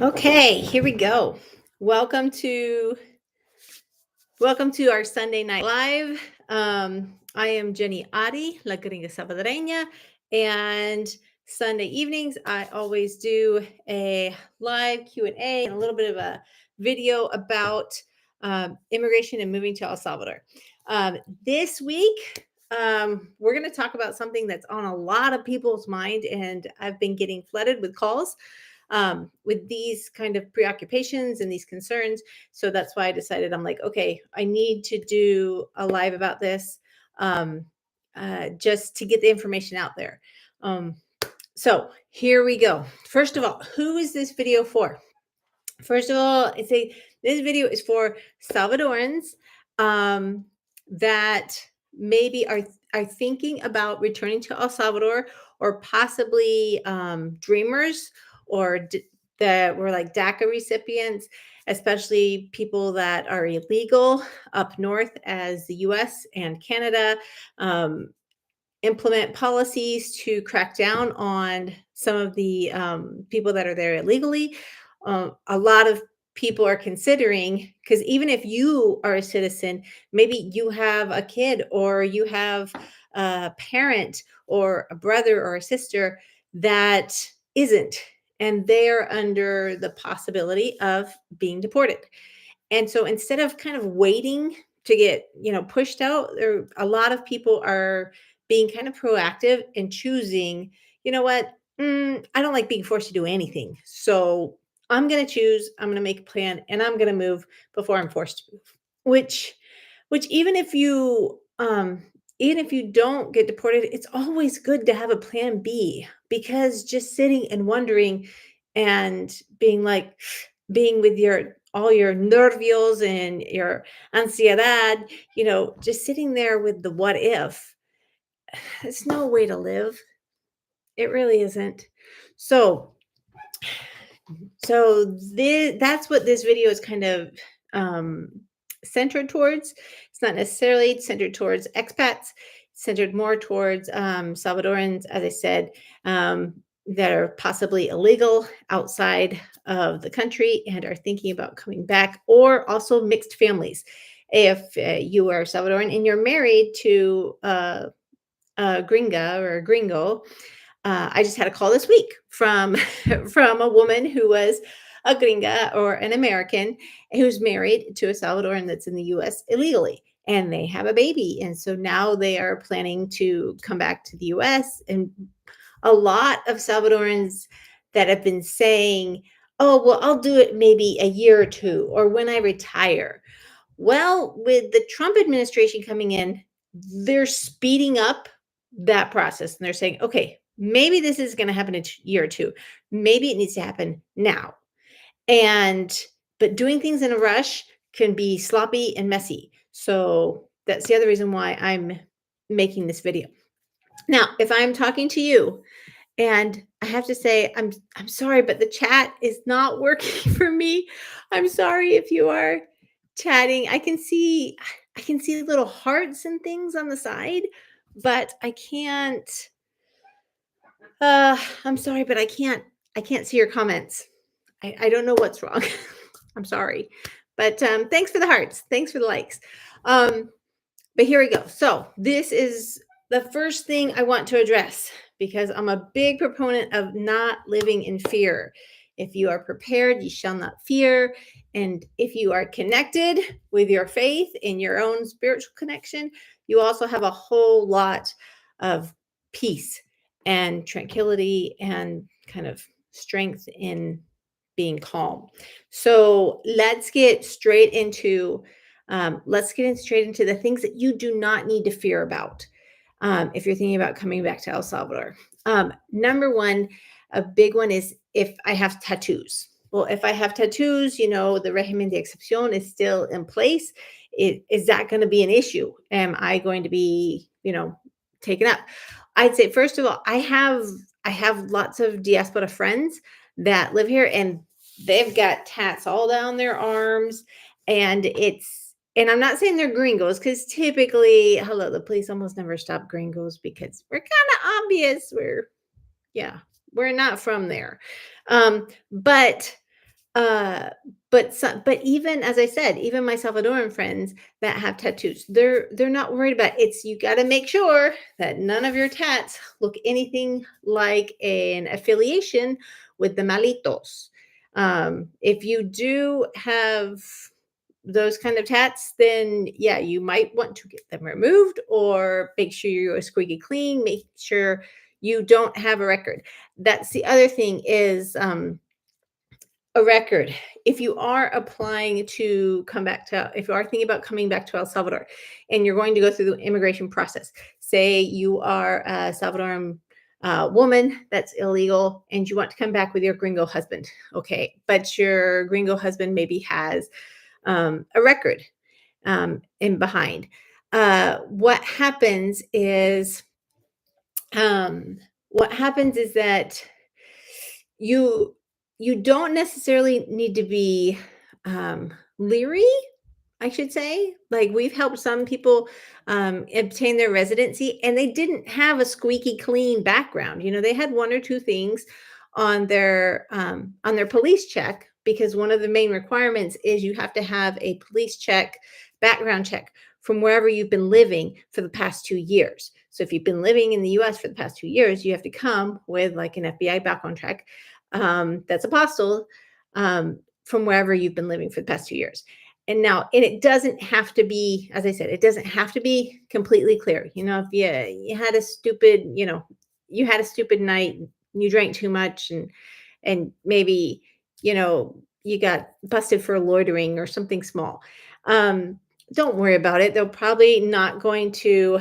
Okay, here we go. Welcome to welcome to our Sunday night live. I am Jeni Ari, La Gringa Salvadoreña, and Sunday evenings I always do a live Q&A and a little bit of a video about immigration and moving to El Salvador. This week, we're going to talk about something that's on a lot of people's mind, and I've been getting flooded with calls with these kind of preoccupations and these concerns. So that's why I decided I'm like, okay, I need to do a live about this just to get the information out there. So here we go. First of all, who is this video for? First of all, this video is for Salvadorans that maybe are thinking about returning to El Salvador, or possibly dreamers, or that were like DACA recipients, especially people that are illegal up north as the US and Canada implement policies to crack down on some of the people that are there illegally. A lot of people are considering, because even if you are a citizen, maybe you have a kid, or you have a parent or a brother or a sister that isn't, and they're under the possibility of being deported. And so instead of kind of waiting to get, pushed out, there a lot of people are being kind of proactive and choosing, you know what? I don't like being forced to do anything. So I'm going to choose, I'm going to make a plan, and I'm going to move before I'm forced to move. Which even if you don't get deported, it's always good to have a plan B, because just sitting and wondering and being with your all your nervios and your ansiedad, just sitting there with the what if, it's no way to live. It really isn't. So that's what this video is kind of centered towards. It's not necessarily centered towards expats, centered more towards Salvadorans, as I said, that are possibly illegal outside of the country and are thinking about coming back, or also mixed families. If you are Salvadoran and you're married to a gringa or a gringo, I just had a call this week from from a woman who was a gringa, or an American, who's married to a Salvadoran that's in the U.S. illegally, and they have a baby, and so now they are planning to come back to the U.S. And a lot of Salvadorans that have been saying, "Oh, well, I'll do it maybe a year or two, or when I retire." Well, with the Trump administration coming in, they're speeding up that process, and they're saying, okay, maybe this is going to happen in a year or two. Maybe it needs to happen now. But doing things in a rush can be sloppy and messy. So that's the other reason why I'm making this video. Now, if I'm talking to you, and I have to say, I'm sorry, but the chat is not working for me. I'm sorry if you are chatting. I can see little hearts and things on the side, but I can't. I'm sorry, but I can't see your comments. I don't know what's wrong. I'm sorry, but thanks for the hearts. Thanks for the likes. But here we go. So this is the first thing I want to address, because I'm a big proponent of not living in fear. If you are prepared, you shall not fear. And if you are connected with your faith in your own spiritual connection, you also have a whole lot of peace and tranquility and kind of strength in being calm. So let's get straight into the things that you do not need to fear about if you're thinking about coming back to El Salvador. Number one, a big one is if I have tattoos. Well, if I have tattoos, the régimen de excepción is still in place. Is that going to be an issue? Am I going to be, taken up? I'd say, first of all, I have lots of diaspora friends that live here, and they've got tats all down their arms, and I'm not saying they're gringos, because typically, the police almost never stop gringos, because we're kind of obvious. We're not from there. But Uh, but even as I said, even my Salvadoran friends that have tattoos, they're not worried about it. It's you got to make sure that none of your tats look anything like an affiliation with the malitos. If you do have those kind of tats, then yeah, you might want to get them removed or make sure you're squeaky clean. Make sure you don't have a record. That's the other thing is a record. If you are applying to come back to if you are thinking about coming back to El Salvador and you're going to go through the immigration process, say you are a Salvadoran woman that's illegal and you want to come back with your gringo husband, okay, but your gringo husband maybe has a record in behind. What happens is um, what happens is that you you don't necessarily need to be leery, I should say. Like we've helped some people obtain their residency and they didn't have a squeaky clean background. You know, they had one or two things on their police check because one of the main requirements is you have to have a police check, background check from wherever you've been living for the past 2 years. So if you've been living in the US for the past 2 years, you have to come with like an FBI background check that's apostille from wherever you've been living for the past 2 years. And it doesn't have to be, as I said, it doesn't have to be completely clear. You know, if you had a stupid, you had a stupid night, you drank too much, and maybe, you got busted for loitering or something small. Um, don't worry about it. They're probably not going to.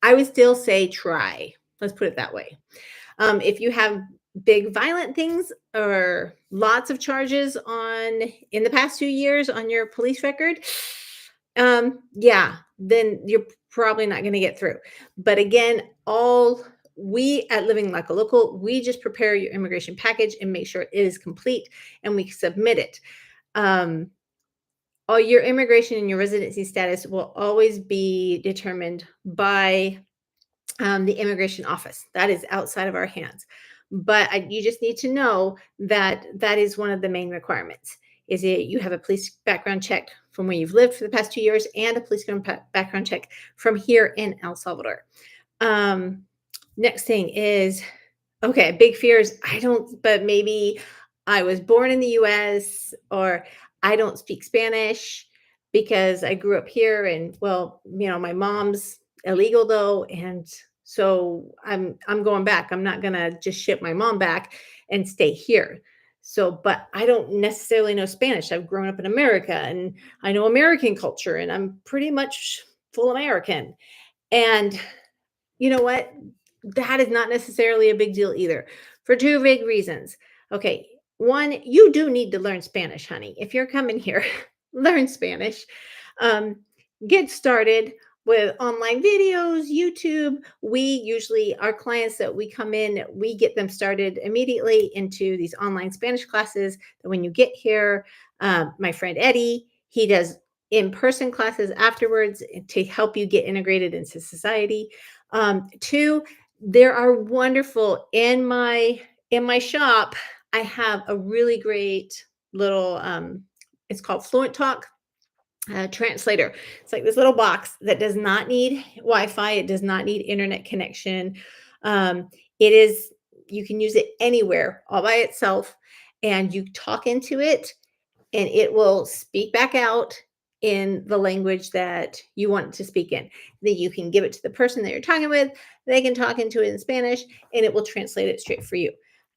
I would still say try. Let's put it that way. If you have big violent things or lots of charges on in the past 2 years on your police record, yeah, then you're probably not going to get through. But again, all we at Living Like a Local, we just prepare your immigration package and make sure it is complete and we submit it. Um, all your immigration and your residency status will always be determined by the immigration office. That is outside of our hands. But you just need to know that that is one of the main requirements. Is it you have a police background check from where you've lived for the past 2 years and a police background check from here in El Salvador. Um, Next thing is okay, big fears. But maybe I was born in the US or I don't speak Spanish because I grew up here and well, my mom's illegal though and so I'm going back. I'm not going to just ship my mom back and stay here. So, but I don't necessarily know Spanish. I've grown up in America and I know American culture and I'm pretty much full American. And you know what? That is not necessarily a big deal either for two big reasons. Okay, one, you do need to learn Spanish, honey. If you're coming here, learn Spanish. Um, get started with online videos, YouTube. We usually, our clients that we come in, we get them started immediately into these online Spanish classes. That when you get here, my friend Eddie, he does in-person classes afterwards to help you get integrated into society. Two, there are wonderful in my shop. I have a really great little it's called Fluent Talk translator. It's like this little box that does not need Wi-Fi. It does not need internet connection. It is you can use it anywhere all by itself, and you talk into it, and it will speak back out in the language that you want it to speak in. That you can give it to the person that you're talking with. They can talk into it in Spanish, and it will translate it straight for you.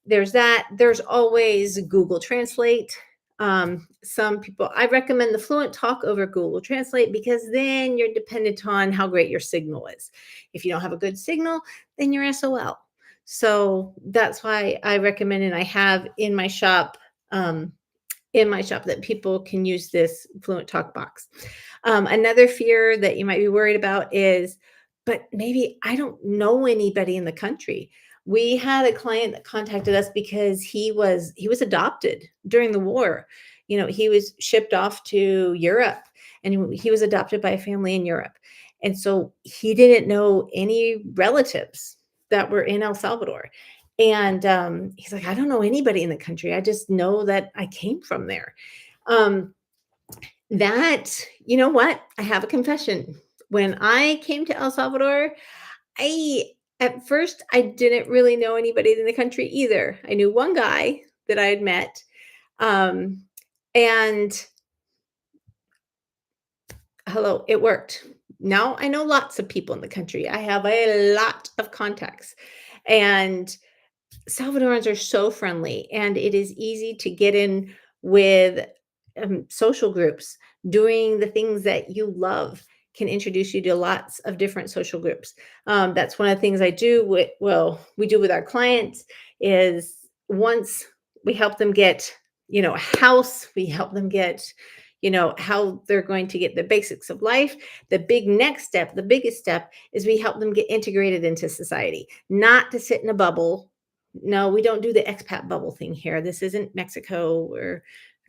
There's that. There's always Google Translate. Some people, I recommend the Fluent Talk over Google Translate because then you're dependent on how great your signal is. If you don't have a good signal, then you're SOL. So that's why I recommend, and I have in my shop that people can use this Fluent Talk box. Another fear that you might be worried about is, but maybe I don't know anybody in the country. We had a client that contacted us because he was adopted during the war. He was shipped off to Europe and he was adopted by a family in Europe. And so he didn't know any relatives that were in El Salvador. And he's like, I don't know anybody in the country. I just know that I came from there. Um, that, you know what? I have a confession. When I came to El Salvador, I at first I didn't really know anybody in the country either. I knew one guy that I had met. Um, and hello, it worked. Now I know lots of people in the country. I have a lot of contacts. And Salvadorans are so friendly, and it is easy to get in with social groups. Doing the things that you love can introduce you to lots of different social groups. That's one of the things I do. We do with our clients is once we help them get, a house, we help them get, how they're going to get the basics of life. The big next step, the biggest step is we help them get integrated into society, not to sit in a bubble. No, we don't do the expat bubble thing here. This isn't Mexico or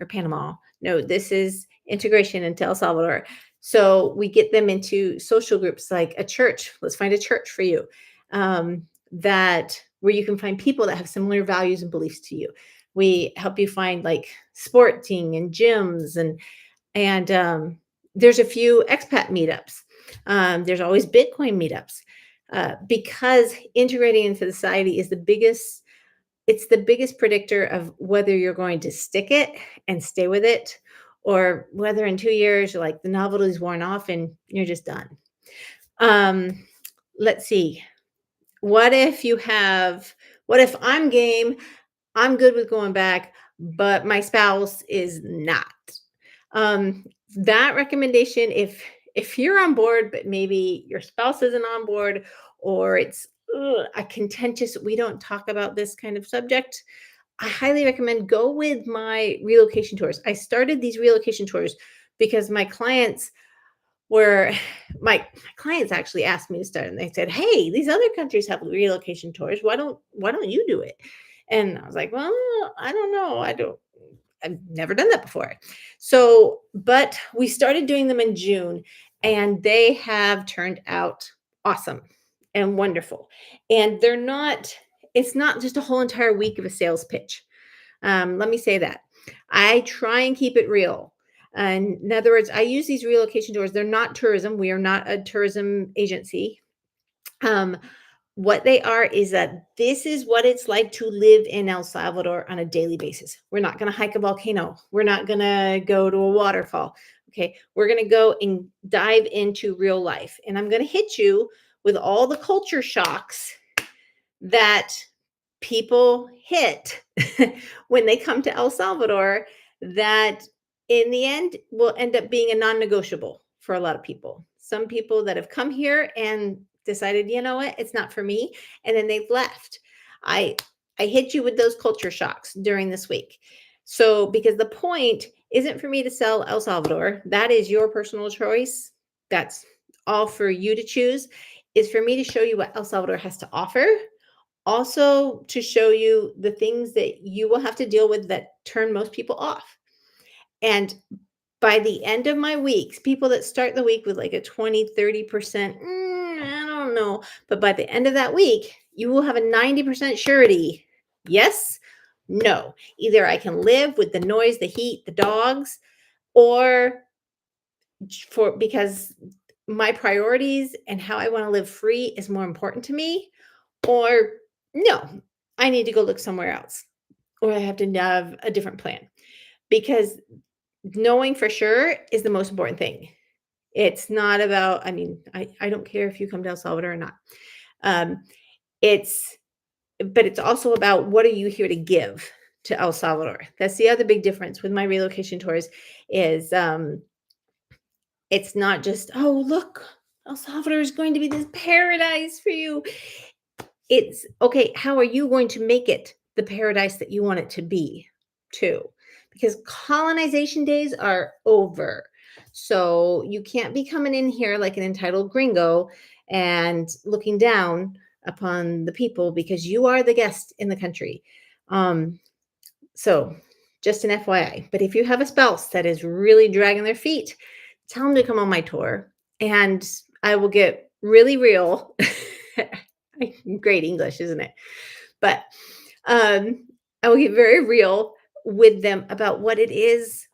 Panama. No, this is integration into El Salvador. So we get them into social groups like a church. Let's find a church for you, that where you can find people that have similar values and beliefs to you. We help you find like sporting and gyms, and there's a few expat meetups. There's always Bitcoin meetups, because integrating into society is the biggest. It's the biggest predictor of whether you're going to stick it and stay with it, or whether in 2 years you're like the novelty's worn off and you're just done. Um, let's see. What if you have? What if I'm game? I'm good with going back, but my spouse is not. That recommendation, if you're on board, but maybe your spouse isn't on board, or it's a contentious, we don't talk about this kind of subject. I highly recommend go with my relocation tours. I started these relocation tours because were my clients actually asked me to start, and they said, "Hey, these other countries have relocation tours. Why don't you do it?" And I was like, "Well, I don't know. I've never done that before." So, but we started doing them in June, and they have turned out awesome and wonderful. And it's not just a whole entire week of a sales pitch. Let me say that. I try and keep it real. And in other words, I use these relocation tours. They're not tourism. We are not a tourism agency. Um, what they are is that this is what it's like to live in El Salvador on a daily basis. We're not going to hike a volcano. We're not going to go to a waterfall. Okay. We're going to go and dive into real life. And I'm going to hit you with all the culture shocks that people hit when they come to El Salvador, that in the end will end up being a non-negotiable for a lot of people. Some people that have come here and decided, you know what, it's not for me, and then they've left. I I hit you with those culture shocks during this week. So because the point isn't for me to sell El Salvador, that is your personal choice. That's all for you to choose. Is for me to show you what El Salvador has to offer, also to show you the things that you will have to deal with that turn most people off. And by the end of my weeks, people that start the week with like a 20, 30%, I don't know. But by the end of that week, you will have a 90% surety. Yes, no. Either I can live with the noise, the heat, the dogs, or because my priorities and how I want to live free is more important to me, or no, I need to go look somewhere else, or I have to have a different plan, because knowing for sure is the most important thing. It's not about, I mean, I don't care if you come to El Salvador or not. Um, it's, but it's also about what are you here to give to El Salvador? That's the other big difference with my relocation tours is it's not just, oh, look, El Salvador is going to be this paradise for you. It's okay, how are you going to make it the paradise that you want it to be, too? Because colonization days are over. So you can't be coming in here like an entitled gringo and looking down upon the people, because you are the guest in the country. So just an FYI. But if you have a spouse that is really dragging their feet, tell them to come on my tour, and I will get really real. Great English, isn't it? But I will get very real with them about what it is,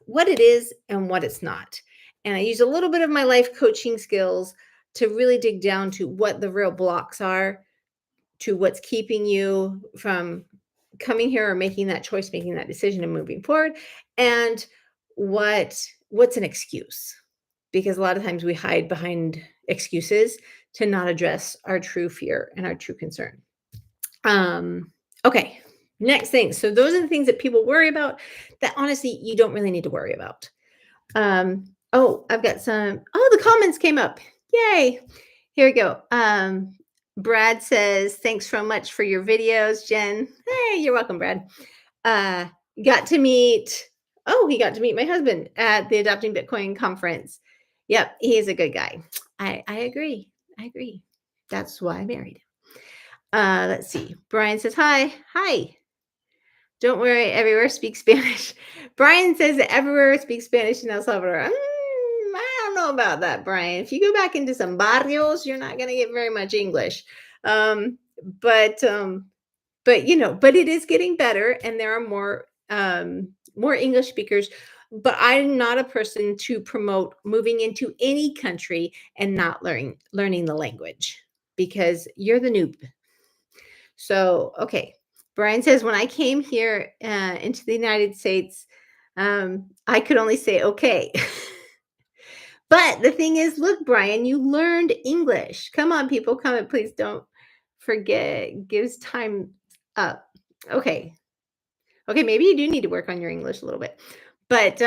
and what it's not. And I use a little bit of my life coaching skills to really dig down to what the real blocks are, to what's keeping you from coming here or making that choice, making that decision and moving forward, and what's an excuse. Because a lot of times we hide behind excuses to not address our true fear and our true concern. Okay, next thing. So those are the things that people worry about that honestly you don't really need to worry about. Oh, I've got some. Oh, the comments came up. Yay. Here we go. Brad says, thanks so much for your videos, Jen. Hey, you're welcome, Brad. Uh, got to meet, oh, he got to meet my husband at the Adopting Bitcoin conference. Yep, he is a good guy. I agree. I agree. That's why I married him. Let's see. Brian says, hi. Hi. Don't worry, everywhere speaks Spanish. Brian says that everywhere speaks Spanish in El Salvador. I don't know about that, Brian. If you go back into some barrios, you're not going to get very much English. Um, but but it is getting better, and there are more English speakers. But I'm not a person to promote moving into any country and not learning the language, because you're the noob. So, okay. Brian says, when I came here into the United States, I could only say okay. But the thing is, look, Brian, you learned English. Come on, people, comment, please don't forget. Gives time up. Okay. Okay, maybe you do need to work on your English a little bit. But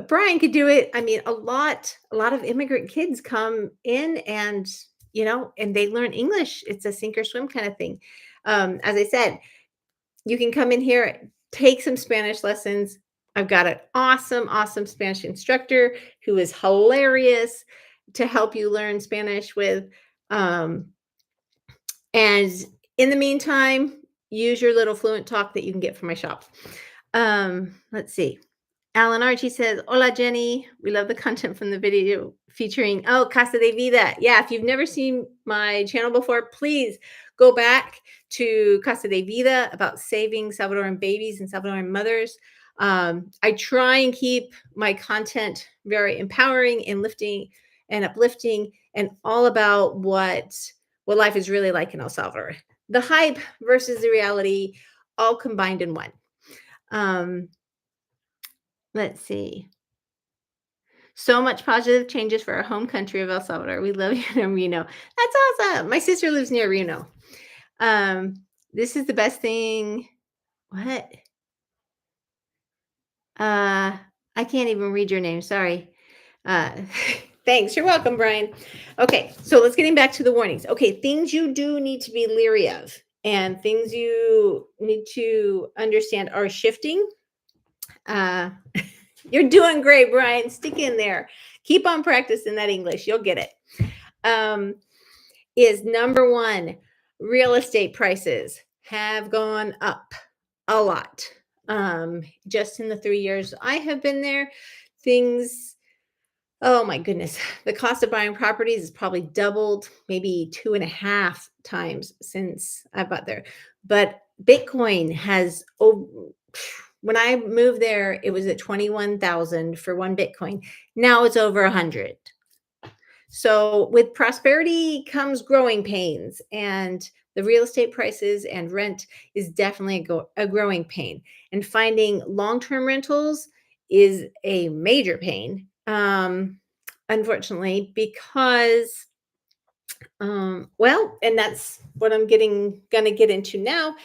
Brian could do it. I mean, a lot of immigrant kids come in, and and they learn English. It's a sink or swim kind of thing. As I said, you can come in here, take some Spanish lessons. I've got an awesome Spanish instructor who is hilarious to help you learn Spanish with. Um, and in the meantime, use your little fluent talk that you can get from my shop. Let's see. Alan Archie says, hola, Jenny. We love the content from the video featuring, Casa de Vida. Yeah, if you've never seen my channel before, please go back to Casa de Vida about saving Salvadoran babies and Salvadoran mothers. I try and keep my content very empowering and lifting and uplifting, and all about what life is really like in El Salvador. The hype versus the reality, all combined in one. Let's see. So much positive changes for our home country of El Salvador. We love you in Reno. That's awesome. My sister lives near Reno. This is the best thing. What? I can't even read your name. Sorry. Uh, thanks. You're welcome, Brian. Okay, so let's getting back to the warnings. Okay, things you do need to be leery of, and things you need to understand are shifting. You're doing great, Brian. Stick in there. Keep on practicing that English. You'll get it. Is number one, real estate prices have gone up a lot. Just in the 3 years I have been there, things, oh my goodness, the cost of buying properties has probably doubled, maybe 2.5 times since I bought there. But Bitcoin has, when I moved there, it was at 21,000 for one Bitcoin. Now it's over 100. So with prosperity comes growing pains, and the real estate prices and rent is definitely a growing pain. And finding long-term rentals is a major pain, unfortunately, because, and that's what I'm going to get into now,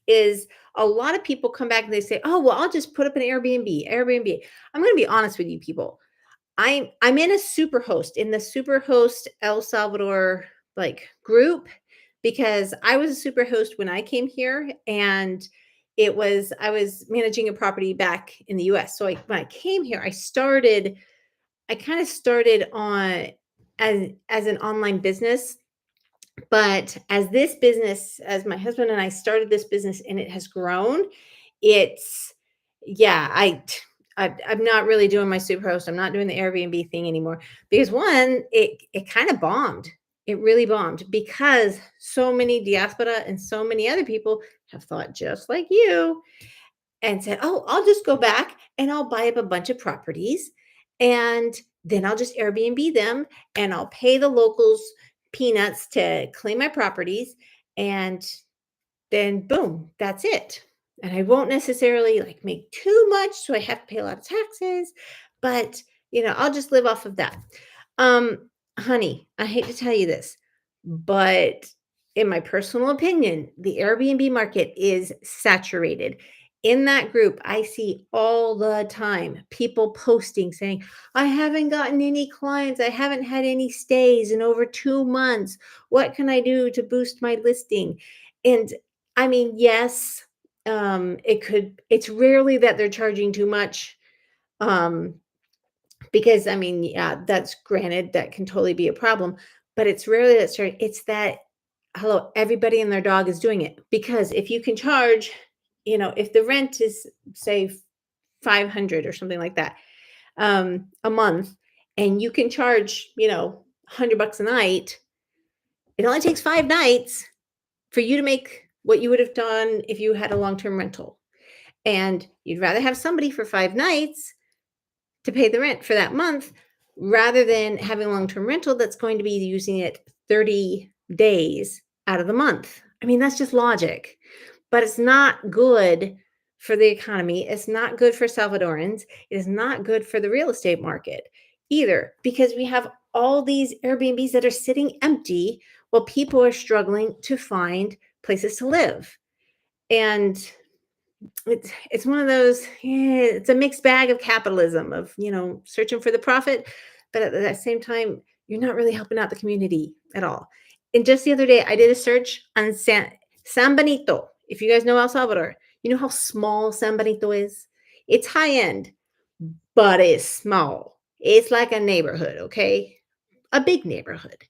is a lot of people come back and they say, oh, well, I'll just put up an Airbnb. I'm going to be honest with you people. I'm in a Superhost, in the Superhost El Salvador group, because I was a Superhost when I came here, and I was managing a property back in the US. So when I came here, I kind of started on as an online business. But as my husband and I started this business and it has grown, it's, yeah, I'm not really doing my Superhost. I'm not doing the Airbnb thing anymore, because one, it kind of bombed. It really bombed because so many diaspora and so many other people have thought just like you and said, "Oh, I'll just go back and I'll buy up a bunch of properties and then I'll just Airbnb them and I'll pay the locals peanuts to claim my properties and then boom, that's it. And I won't necessarily like make too much, so I have to pay a lot of taxes, but I'll just live off of that." Um, Honey, I hate to tell you this, but in my personal opinion, the Airbnb market is saturated. In that group, I see all the time people posting saying, "I haven't gotten any clients. I haven't had any stays in over 2 months. What can I do to boost my listing?" And I mean, yes, it's rarely that they're charging too much. Um, because I mean, yeah, that's granted, that can totally be a problem, but it's rarely that it's that, hello, everybody and their dog is doing it. Because if you can charge, if the rent is say 500 or something like that, a month, and you can charge, $100 a night, it only takes 5 nights for you to make what you would have done if you had a long-term rental. And you'd rather have somebody for 5 nights to pay the rent for that month rather than having a long-term rental that's going to be using it 30 days out of the month. I mean, that's just logic, but it's not good for the economy. It's not good for Salvadorans. It is not good for the real estate market either, because we have all these Airbnbs that are sitting empty while people are struggling to find places to live. And it's one of those, yeah, it's a mixed bag of capitalism of, searching for the profit, but at the same time, you're not really helping out the community at all. And just the other day, I did a search on San Benito. If you guys know El Salvador, you know how small San Benito is? It's high end, but it's small. It's like a neighborhood, okay? A big neighborhood.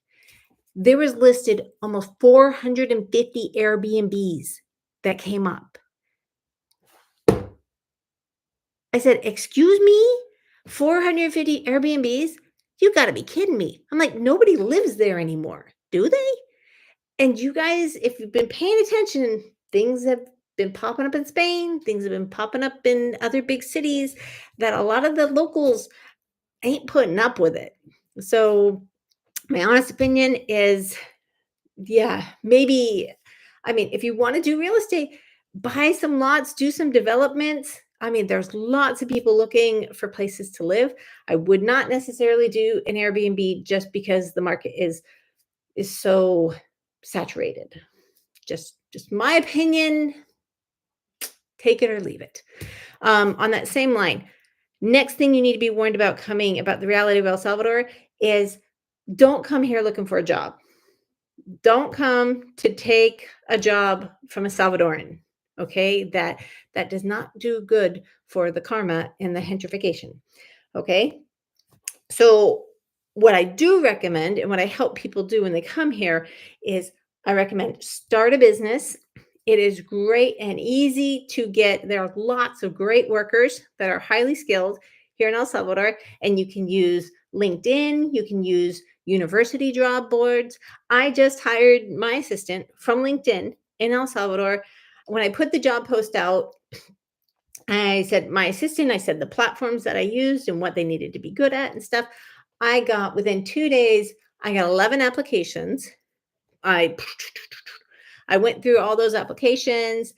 There was listed almost 450 Airbnbs that came up. I said, "Excuse me? 450 Airbnbs? You gotta be kidding me." I'm like, "Nobody lives there anymore, do they?" And you guys, if you've been paying attention, things have been popping up in Spain, things have been popping up in other big cities that a lot of the locals ain't putting up with it. So, my honest opinion is, yeah, maybe, I mean, if you wanna do real estate, buy some lots, do some developments. I mean, there's lots of people looking for places to live. I would not necessarily do an Airbnb just because the market is so saturated. Just my opinion, take it or leave it. On that same line, next thing you need to be warned about the reality of El Salvador is don't come here looking for a job. Don't come to take a job from a Salvadoran, okay? That does not do good for the karma and the gentrification, okay? So what I do recommend and what I help people do when they come here is I recommend start a business. It is great and easy to get. There are lots of great workers that are highly skilled here in El Salvador, and you can use LinkedIn, you can use university job boards. I just hired my assistant from LinkedIn in El Salvador. When I put the job post out, I said my assistant, I said the platforms that I used and what they needed to be good at and stuff. I got within 2 days, I got 11 applications. I I went through all those applications,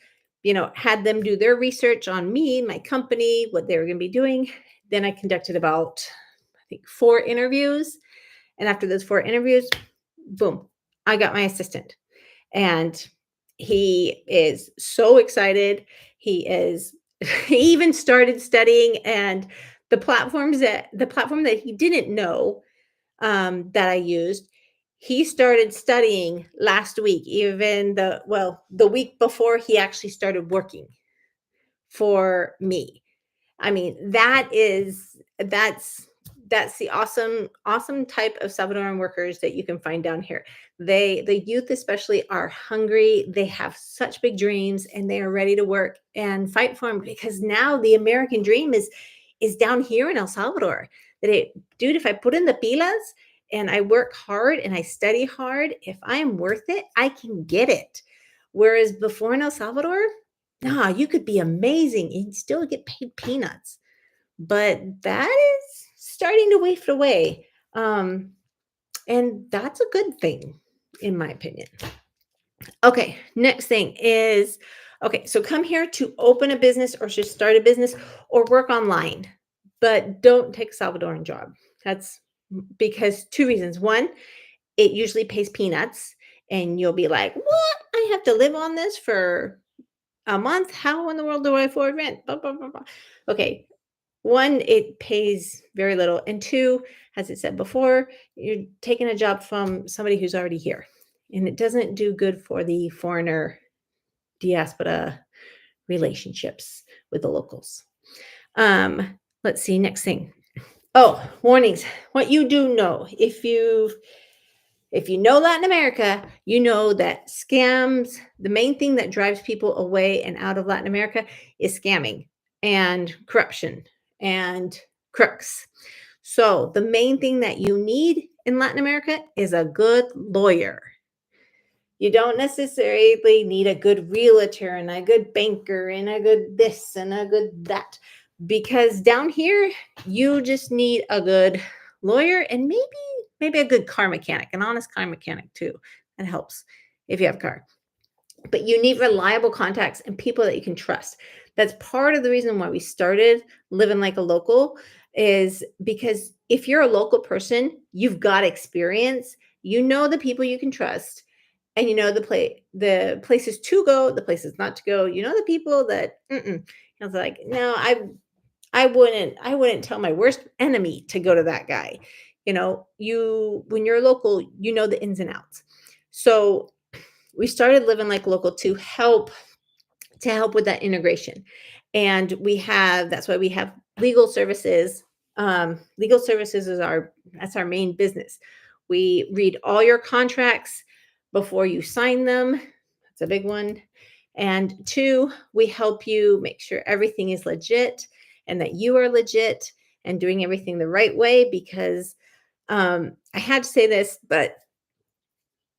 had them do their research on me, my company, what they were going to be doing. Then I conducted about, I think, 4 interviews. And after those 4 interviews, boom, I got my assistant. And he is so excited. He is, he even started studying, and the platform that he didn't know, that I used, he started studying last week, even the week before he actually started working for me. I mean, that's the awesome type of Salvadoran workers that you can find down here. The youth especially are hungry. They have such big dreams and they are ready to work and fight for them, because now the American dream is down here in El Salvador. Dude, if I put in the pilas and I work hard and I study hard, if I am worth it, I can get it. Whereas before in El Salvador, nah, you could be amazing and still get paid peanuts. But that is starting to waft away. And that's a good thing, in my opinion. Okay, next thing is okay, so come here to open a business or to start a business or work online, but don't take a Salvadoran job. That's because two reasons. One, it usually pays peanuts, and you'll be like, what? I have to live on this for a month? How in the world do I afford rent? Blah, blah, blah, blah. Okay, one, it pays very little. And two, as I said before, you're taking a job from somebody who's already here. And it doesn't do good for the foreigner diaspora relationships with the locals. Let's see, next thing. Oh, warnings. What you do know, if you know Latin America, you know that scams, the main thing that drives people away and out of Latin America is scamming and corruption and crooks. So, the main thing that you need in Latin America is a good lawyer. You don't necessarily need a good realtor and a good banker and a good this and a good that. Because down here, you just need a good lawyer and maybe a good car mechanic, an honest car mechanic too. That helps if you have a car. But you need reliable contacts and people that you can trust. That's part of the reason why we started Living Like a Local is because if you're a local person, you've got experience, you know the people you can trust, and you know the places to go, the places not to go. You know the people that I was like, no, I wouldn't tell my worst enemy to go to that guy. You know, you when you're local, you know the ins and outs. So we started Living Like Local to help with that integration. And that's why we have legal services. Legal services is that's our main business. We read all your contracts before you sign them. That's a big one. And two, we help you make sure everything is legit and that you are legit and doing everything the right way because I had to say this, but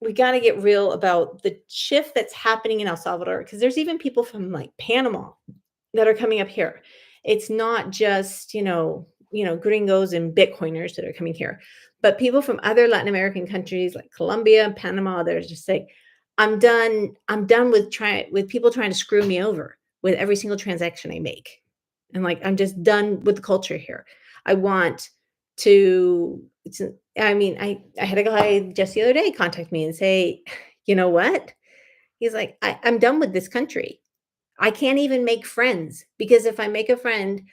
we got to get real about the shift that's happening in El Salvador because there's even people from like Panama that are coming up here. It's not just, gringos and Bitcoiners that are coming here, but people from other Latin American countries like Colombia, Panama, they're just like, I'm done with people trying to screw me over with every single transaction I make. And like, I'm just done with the culture here. I want to, it's, I mean, I had a guy just the other day contact me and say, you know what? He's like, I'm done with this country. I can't even make friends because if I make a friend,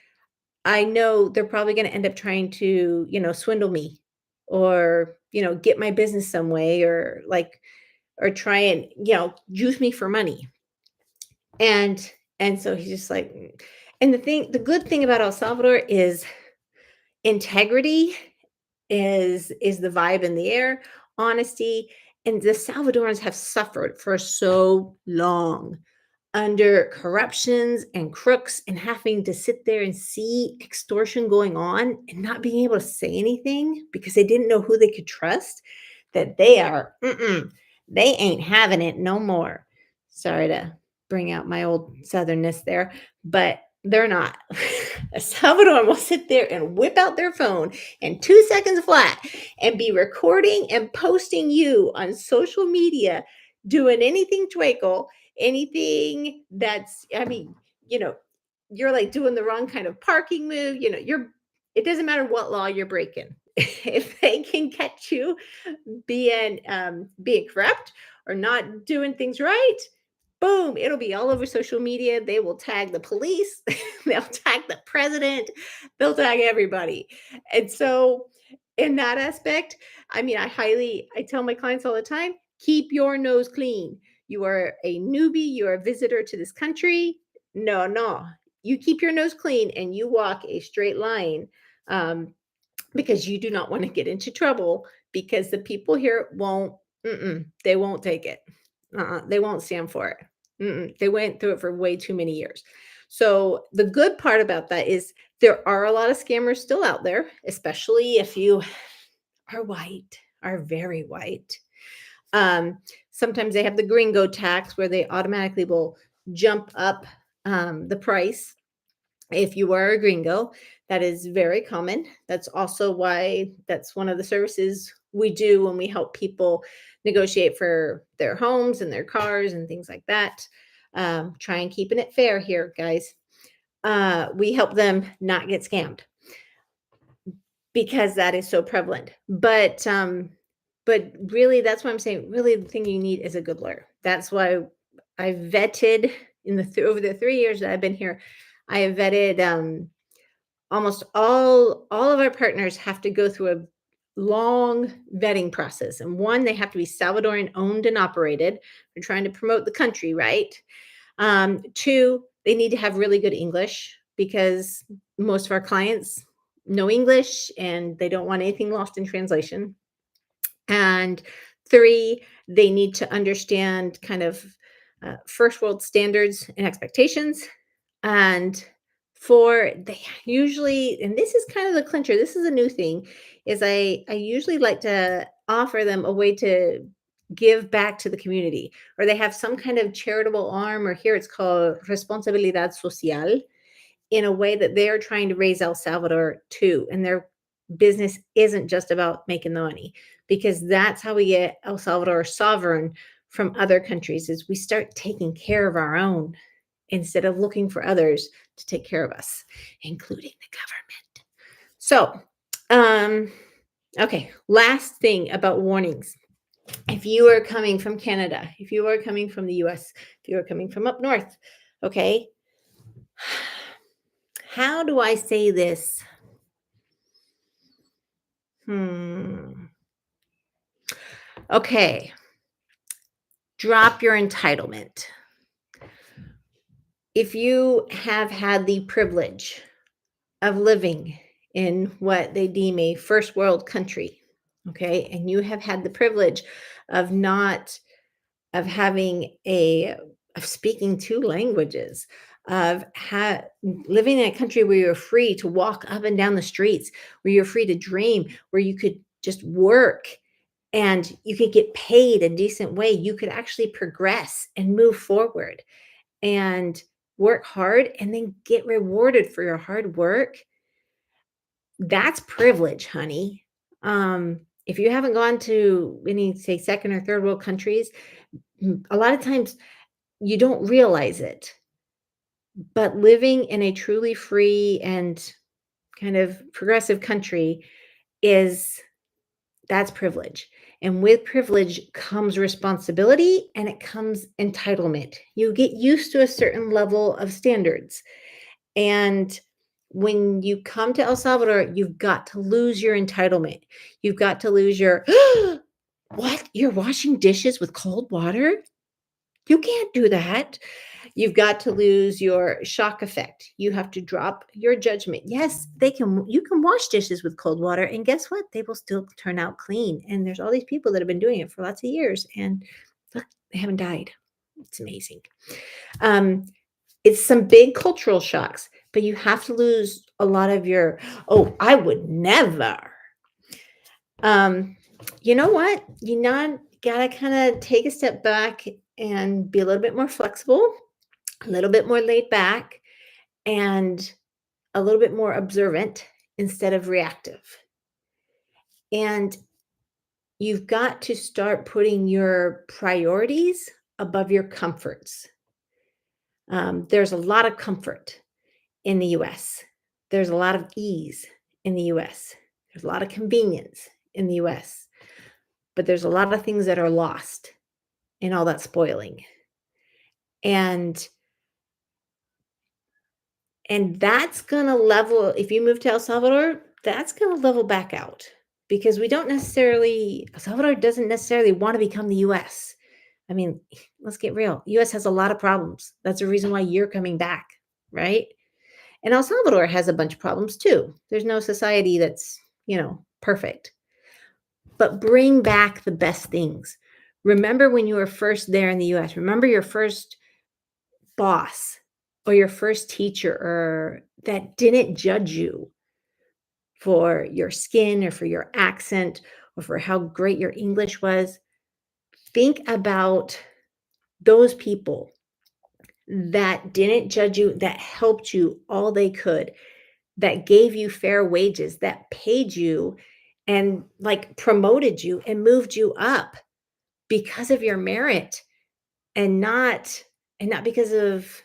I know they're probably going to end up trying to, swindle me or, get my business some way or try and, juice me for money. And so he's just like, and the good thing about El Salvador is integrity is the vibe in the air, honesty, and the Salvadorans have suffered for so long under corruptions and crooks and having to sit there and see extortion going on and not being able to say anything because they didn't know who they could trust, that they ain't having it no more. Sorry to bring out my old southernness there, but they're not. A Salvadoran will sit there and whip out their phone in 2 seconds flat and be recording and posting you on social media doing anything twinkle, anything that's, I mean, you're like doing the wrong kind of parking move, it doesn't matter what law you're breaking. If they can catch you being corrupt or not doing things right, boom, it'll be all over social media. They will tag the police, they'll tag the president, they'll tag everybody. And so, in that aspect, I mean, I tell my clients all the time, keep your nose clean. You are a newbie, you're a visitor to this country. No, you keep your nose clean and you walk a straight line. Because you do not want to get into trouble because the people here they won't take it. They won't stand for it. They went through it for way too many years. So the good part about that is there are a lot of scammers still out there, especially if you are very white. Um, Sometimes they have the gringo tax where they automatically will jump up the price if you are a gringo. That is very common. That's also why that's one of the services we do when we help people negotiate for their homes and their cars and things like that. Try and keeping it fair here, guys. We help them not get scammed because that is so prevalent. But really, that's what I'm saying. Really, the thing you need is a good lawyer. That's why I vetted in over the 3 years that I've been here. I have vetted almost all of our partners have to go through a long vetting process. And one, they have to be Salvadorian owned and operated. We're trying to promote the country, right? Two, they need to have really good English because most of our clients know English and they don't want anything lost in translation. And three, they need to understand kind of first world standards and expectations. And four, they usually, and this is kind of the clincher, this is a new thing, is I usually like to offer them a way to give back to the community, or they have some kind of charitable arm, or here it's called responsabilidad social, in a way that they're trying to raise El Salvador too. And their business isn't just about making the money, because that's how we get El Salvador sovereign from other countries, is we start taking care of our own instead of looking for others to take care of us, including the government. So, okay, last thing about warnings. If you are coming from Canada, if you are coming from the US, if you are coming from up north, okay, how do I say this? Okay, drop your entitlement. If you have had the privilege of living in what they deem a first world country, okay, and you have had the privilege of not of having a of speaking two languages, of living in a country where you're free to walk up and down the streets, where you're free to dream, where you could just work and you could get paid a decent way, you could actually progress and move forward and work hard and then get rewarded for your hard work. That's privilege, honey. If you haven't gone to any, say, second or third world countries, a lot of times you don't realize it. But living in a truly free and kind of progressive country is that's privilege. And with privilege comes responsibility and it comes entitlement. You get used to a certain level of standards. And when you come to El Salvador, you've got to lose your entitlement. You've got to lose your, what? You're washing dishes with cold water? You can't do that. You've got to lose your shock effect. You have to drop your judgment. Yes, you can wash dishes with cold water, and guess what? They will still turn out clean. And there's all these people that have been doing it for lots of years, and look, they haven't died. It's amazing. Um, it's some big cultural shocks, but you have to lose a lot of your, oh, I would never. You know what? You not gotta kind of take a step back and be a little bit more flexible, a little bit more laid back, and a little bit more observant instead of reactive. And you've got to start putting your priorities above your comforts. There's a lot of comfort in the US. There's a lot of ease in the US. There's a lot of convenience in the US. But there's a lot of things that are lost in all that spoiling. And that's gonna level if you move to El Salvador, that's gonna level back out because we don't necessarily El Salvador doesn't necessarily want to become the US. I mean, let's get real. US has a lot of problems. That's the reason why you're coming back, right? And El Salvador has a bunch of problems too. There's no society that's, perfect. But bring back the best things. Remember when you were first there in the US. Remember your first boss or your first teacher or that didn't judge you for your skin or for your accent or for how great your English was. Think about those people that didn't judge you, that helped you all they could, that gave you fair wages, that paid you and like promoted you and moved you up because of your merit and not because of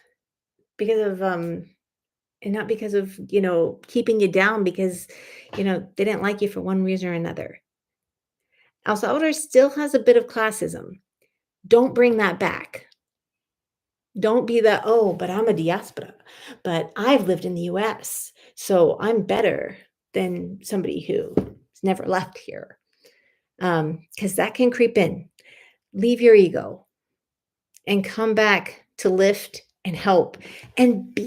and not because of, keeping you down because, they didn't like you for one reason or another. El Salvador still has a bit of classism. Don't bring that back. Don't be the, oh, but I'm a diaspora, but I've lived in the US, so I'm better than somebody who's never left here. Because that can creep in. Leave your ego and come back to lift and help and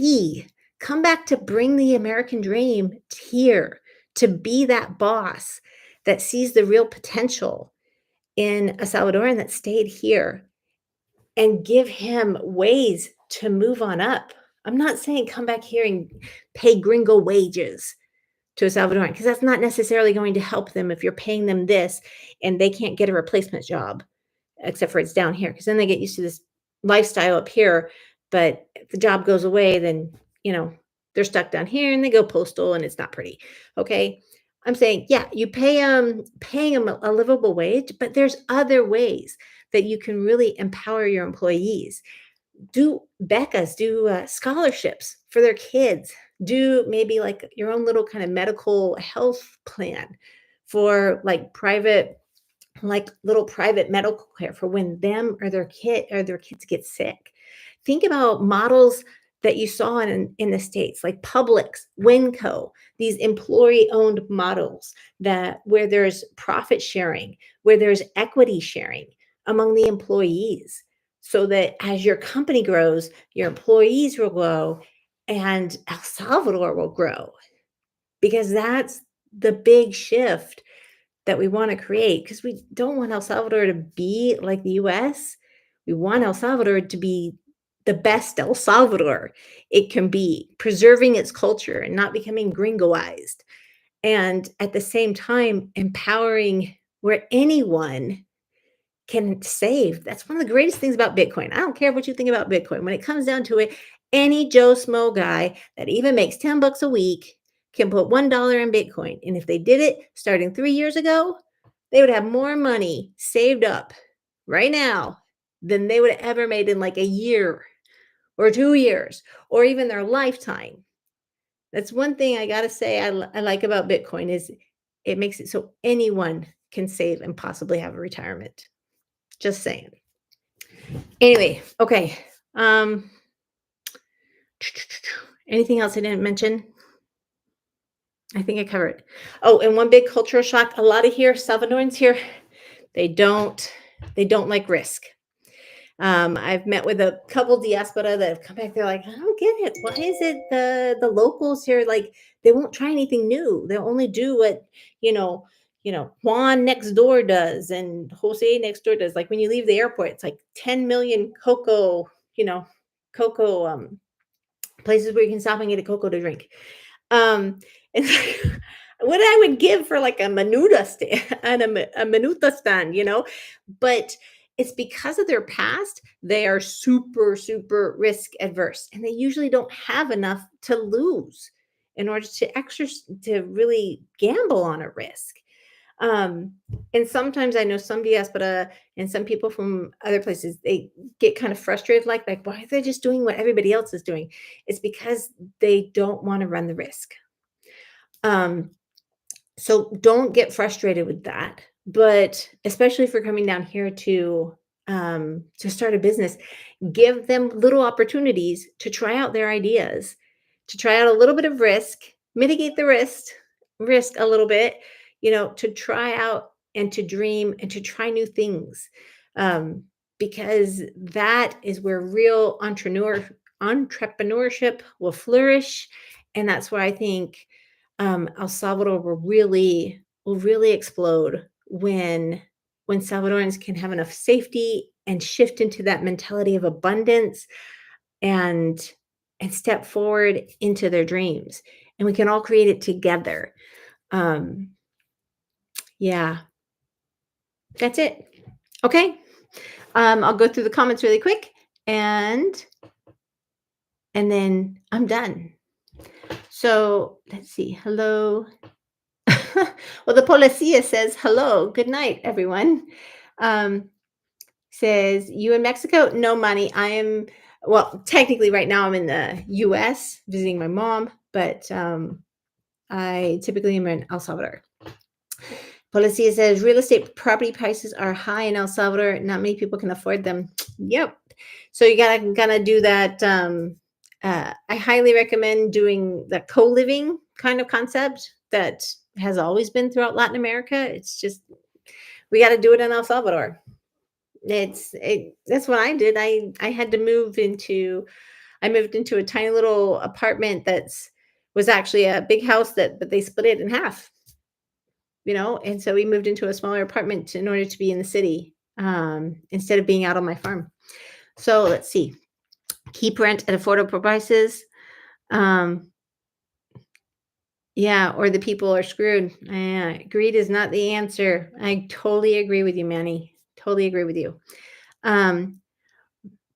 come back to bring the American dream here, to be that boss that sees the real potential in a Salvadoran that stayed here and give him ways to move on up. I'm not saying come back here and pay gringo wages to a Salvadoran because that's not necessarily going to help them if you're paying them this and they can't get a replacement job, except for it's down here because then they get used to this lifestyle up here. But if the job goes away, then, you know, they're stuck down here and they go postal and it's not pretty. Okay. I'm saying, yeah, you paying them a livable wage, but there's other ways that you can really empower your employees. Do becas, do scholarships for their kids, do maybe like your own little kind of medical health plan for like little private medical care for when them or their kids get sick. Think about models that you saw in the States, like Publix, Winco, these employee-owned models that where there's profit sharing, where there's equity sharing among the employees, so that as your company grows, your employees will grow and El Salvador will grow because that's the big shift that we want to create because we don't want El Salvador to be like the US. We want El Salvador to be the best El Salvador it can be, preserving its culture and not becoming gringoized. And at the same time, empowering where anyone can save. That's one of the greatest things about Bitcoin. I don't care what you think about Bitcoin. When it comes down to it, any Joe Smo guy that even makes 10 bucks a week can put $1 in Bitcoin. And if they did it starting 3 years ago, they would have more money saved up right now than they would have ever made in like a year or 2 years or even their lifetime. That's one thing I got to say I like about Bitcoin is it makes it so anyone can save and possibly have a retirement. Just saying. Anyway, okay. Anything else I didn't mention? I think I covered. Oh, and one big cultural shock. A lot of Salvadorans here, they don't they don't like risk. I've met with a couple diaspora that have come back. They're like, I don't get it. Why is it the locals here like they won't try anything new? They'll only do what you know, Juan next door does and Jose next door does. Like when you leave the airport, it's like 10 million cocoa places where you can stop and get a cocoa to drink. And what I would give for like a menuda stand and a minuta stand, but it's because of their past, they are super, super risk adverse and they usually don't have enough to lose in order to really gamble on a risk. Um, and sometimes I know some diaspora and some people from other places, they get kind of frustrated, like, why are they just doing what everybody else is doing? It's because they don't want to run the risk. Um, so don't get frustrated with that. But especially if you're coming down here to start a business, give them little opportunities to try out their ideas, to try out a little bit of risk, mitigate the risk a little bit, to try out and to dream and to try new things. Because that is where real entrepreneurship will flourish. And that's where I think El Salvador will really explode when Salvadorans can have enough safety and shift into that mentality of abundance and step forward into their dreams. And we can all create it together. Um, yeah. That's it. Okay. I'll go through the comments really quick and then I'm done. So let's see. Hello. Well, the policia says hello. Good night, everyone. Um, says you in Mexico? No money. I am well, technically right now I'm in the US visiting my mom, but I typically am in El Salvador. Policia says real estate property prices are high in El Salvador. Not many people can afford them. Yep. So you gotta do that. I highly recommend doing the co-living kind of concept that has always been throughout Latin America. It's just we got to do it in El Salvador. That's what I did. I had to I moved into a tiny little apartment that's was actually a big house that but they split it in half, and so we moved into a smaller apartment in order to be in the city instead of being out on my farm. So let's see. Keep rent at affordable prices. Um, yeah, or the people are screwed. Greed is not the answer. I totally agree with you, Manny. Totally agree with you. Um,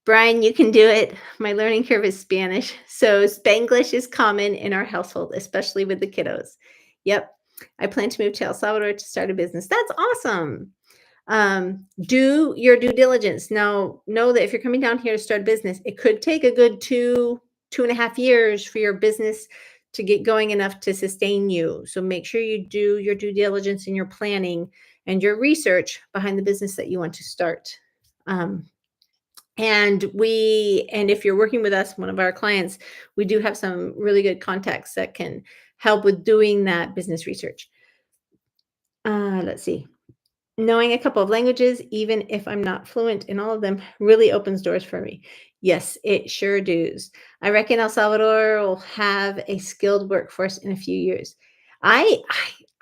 Brian, you can do it. My learning curve is Spanish. So Spanglish is common in our household, especially with the kiddos. Yep. I plan to move to El Salvador to start a business. That's awesome. Do your due diligence. Now, know that if you're coming down here to start a business, it could take a good 2.5 years for your business to get going enough to sustain you. So make sure you do your due diligence and your planning and your research behind the business that you want to start. And if you're working with us, one of our clients, we do have some really good contacts that can help with doing that business research. Let's see. Knowing a couple of languages, even if I'm not fluent in all of them, really opens doors for me. Yes, it sure does. I reckon El Salvador will have a skilled workforce in a few years. I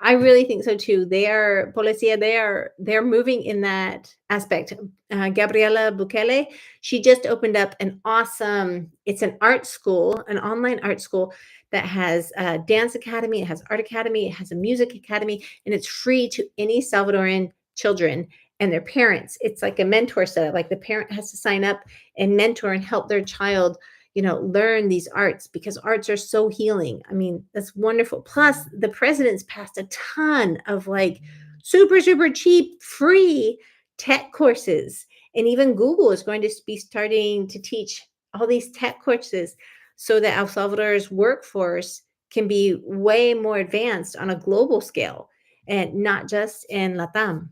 really think so too. They are Policia. They're moving in that aspect. Gabriela Bukele, she just opened up an awesome. It's an art school, an online art school that has a dance academy, it has art academy, it has a music academy, and it's free to any Salvadoran children and their parents. It's like a mentor setup. Like the parent has to sign up and mentor and help their child, learn these arts because arts are so healing. I mean, that's wonderful. Plus, the president's passed a ton of like super, super cheap, free tech courses. And even Google is going to be starting to teach all these tech courses so that El Salvador's workforce can be way more advanced on a global scale and not just in Latam.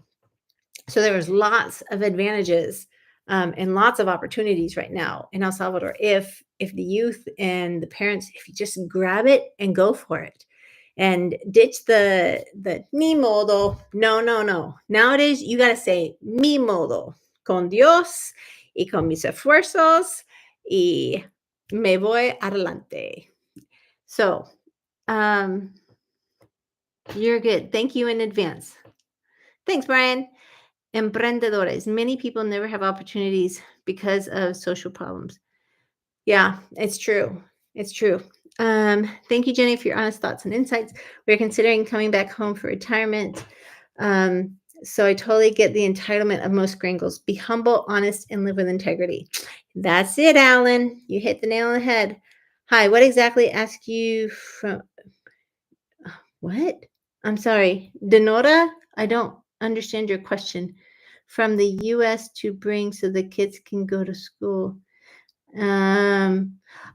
So there's lots of advantages and lots of opportunities right now in El Salvador if the youth and the parents, if you just grab it and go for it and ditch the ni modo. No, no, no. Nowadays you got to say mi modo con Dios y con mis esfuerzos y me voy adelante. So you're good. Thank you in advance. Thanks, Brian. Emprendedores. Many people never have opportunities because of social problems. Yeah, it's true. It's true. Thank you, Jeni, for your honest thoughts and insights. We're considering coming back home for retirement. So I totally get the entitlement of most gringos. Be humble, honest, and live with integrity. That's it, Alan. You hit the nail on the head. Hi, what exactly ask you from what? I'm sorry. Denora, I don't understand your question. From the US to bring so the kids can go to school. Denora,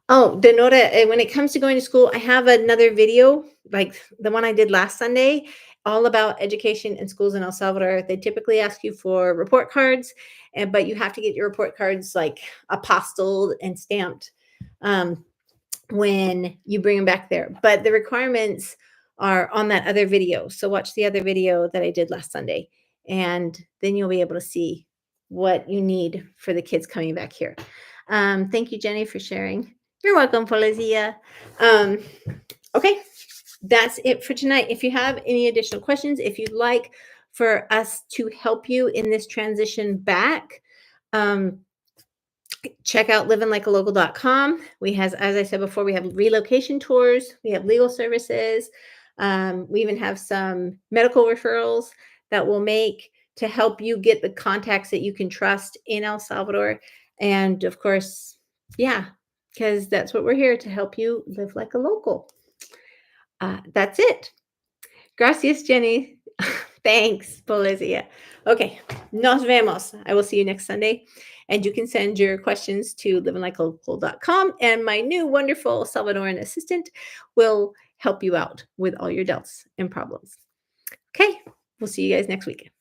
when it comes to going to school, I have another video, like the one I did last Sunday, all about education in schools in El Salvador. They typically ask you for report cards, but you have to get your report cards like apostilled and stamped when you bring them back there. But the requirements are on that other video. So watch the other video that I did last Sunday, and then you'll be able to see what you need for the kids coming back here. Thank you, Jeni, for sharing. You're welcome, Felicia. Okay, that's it for tonight. If you have any additional questions, if you'd like for us to help you in this transition back, check out livinlikealocal.com. We have, as I said before, we have relocation tours, we have legal services. We even have some medical referrals that we'll make to help you get the contacts that you can trust in El Salvador. And of course, yeah, because that's what we're here to help you live like a local. That's it. Gracias, Jeni. Thanks, Polizia. Okay, nos vemos. I will see you next Sunday. And you can send your questions to livinlikealocal.com. And my new wonderful Salvadoran assistant will help you out with all your doubts and problems. Okay, we'll see you guys next week.